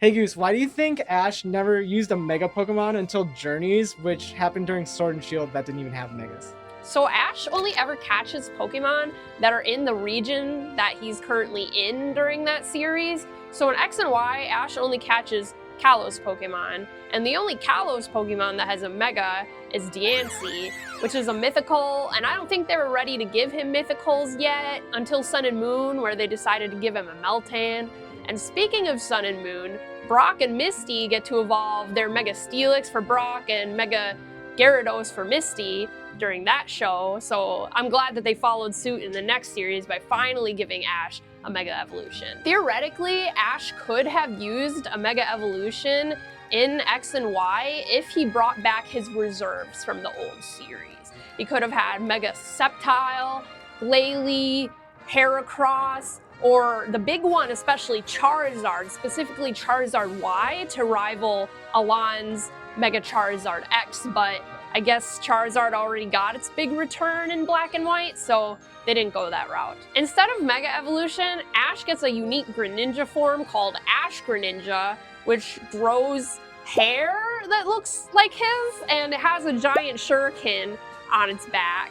Hey Goose, why do you think Ash never used a Mega Pokemon until Journeys, which happened during Sword and Shield that didn't even have Megas? So Ash only ever catches Pokemon that are in the region that he's currently in during that series. So in X and Y, Ash only catches Kalos Pokemon, and the only Kalos Pokemon that has a Mega is Diancie, which is a mythical, and I don't think they were ready to give him mythicals yet until Sun and Moon, where they decided to give him a Meltan. And speaking of Sun and Moon, Brock and Misty get to evolve their Mega Steelix for Brock and Mega Gyarados for Misty during that show, so I'm glad that they followed suit in the next series by finally giving Ash a Mega Evolution. Theoretically, Ash could have used a Mega Evolution in X and Y if he brought back his reserves from the old series. He could have had Mega Sceptile, Glalie, Heracross, or the big one, especially Charizard, specifically Charizard Y, to rival Alon's Mega Charizard X, but I guess Charizard already got its big return in Black and White, so they didn't go that route. Instead of Mega Evolution, Ash gets a unique Greninja form called Ash Greninja, which grows hair that looks like his, and it has a giant shuriken on its back.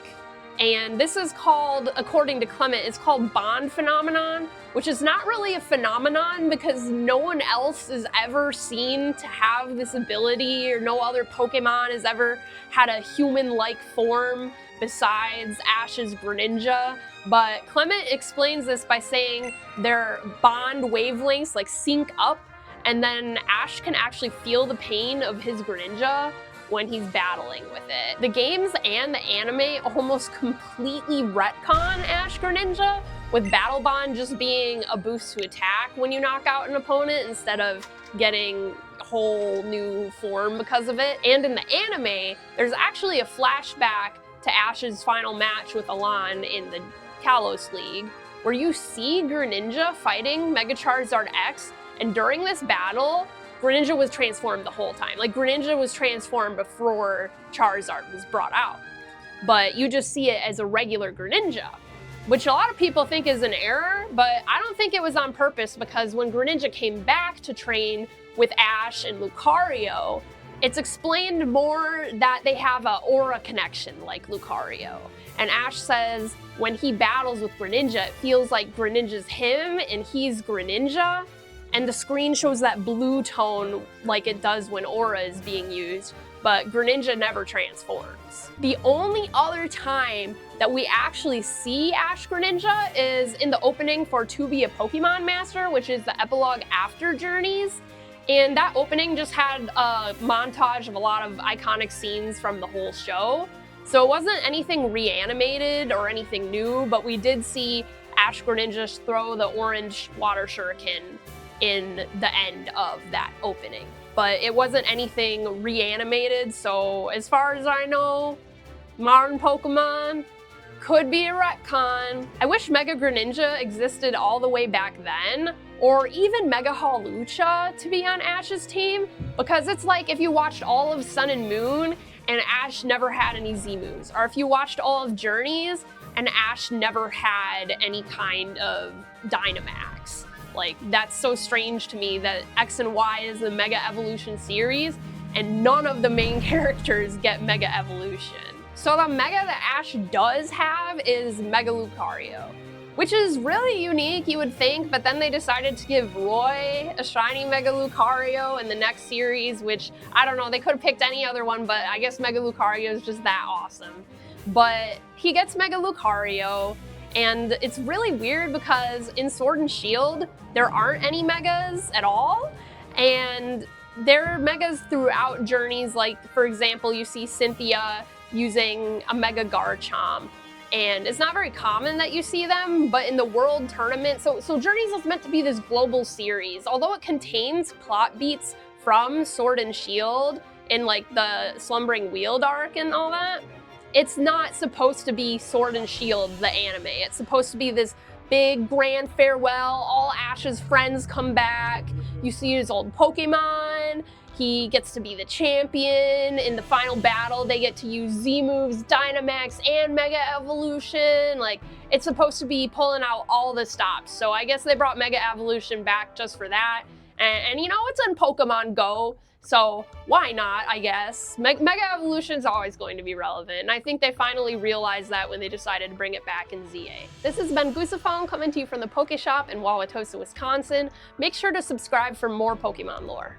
And this is called, according to Clement, it's called Bond Phenomenon, which is not really a phenomenon because no one else is ever seen to have this ability, or no other Pokemon has ever had a human-like form besides Ash's Greninja. But Clement explains this by saying their bond wavelengths like sync up, and then Ash can actually feel the pain of his Greninja when he's battling with it. The games and the anime almost completely retcon Ash Greninja, with Battle Bond just being a boost to attack when you knock out an opponent instead of getting a whole new form because of it. And in the anime, there's actually a flashback to Ash's final match with Alon in the Kalos League, where you see Greninja fighting Mega Charizard X, and during this battle, Greninja was transformed the whole time. Like, Greninja was transformed before Charizard was brought out. But you just see it as a regular Greninja, which a lot of people think is an error, but I don't think it was on purpose, because when Greninja came back to train with Ash and Lucario, it's explained more that they have an aura connection like Lucario. And Ash says when he battles with Greninja, it feels like Greninja's him and he's Greninja. And the screen shows that blue tone like it does when Aura is being used, but Greninja never transforms. The only other time that we actually see Ash Greninja is in the opening for To Be a Pokemon Master, which is the epilogue after Journeys. And that opening just had a montage of a lot of iconic scenes from the whole show. So it wasn't anything reanimated or anything new, but we did see Ash Greninja throw the orange water shuriken in the end of that opening. But it wasn't anything reanimated, so as far as I know, modern Pokemon could be a retcon. I wish Mega Greninja existed all the way back then, or even Mega Hawlucha to be on Ash's team, because it's like if you watched all of Sun and Moon and Ash never had any Z-moves, or if you watched all of Journeys and Ash never had any kind of Dynamax. Like, that's so strange to me that X and Y is the Mega Evolution series and none of the main characters get Mega Evolution. So the Mega that Ash does have is Mega Lucario, which is really unique, you would think, but then they decided to give Roy a shiny Mega Lucario in the next series, which, I don't know, they could have picked any other one, but I guess Mega Lucario is just that awesome. But he gets Mega Lucario, and it's really weird because in Sword and Shield, there aren't any Megas at all, and there are Megas throughout Journeys. Like, for example, you see Cynthia using a Mega Garchomp, and it's not very common that you see them, but in the World Tournament, so Journeys is meant to be this global series. Although it contains plot beats from Sword and Shield in like the Slumbering Weald arc and all that, it's not supposed to be Sword and Shield, the anime. It's supposed to be this big grand farewell, all Ash's friends come back, you see his old Pokemon, he gets to be the champion, in the final battle they get to use Z-moves, Dynamax, and Mega Evolution. Like, it's supposed to be pulling out all the stops, so I guess they brought Mega Evolution back just for that. And you know, it's in Pokemon Go, so why not, I guess? Mega Evolution's always going to be relevant, and I think they finally realized that when they decided to bring it back in ZA. This has been Goosaphone coming to you from the Poke Shop in Wauwatosa, Wisconsin. Make sure to subscribe for more Pokemon lore.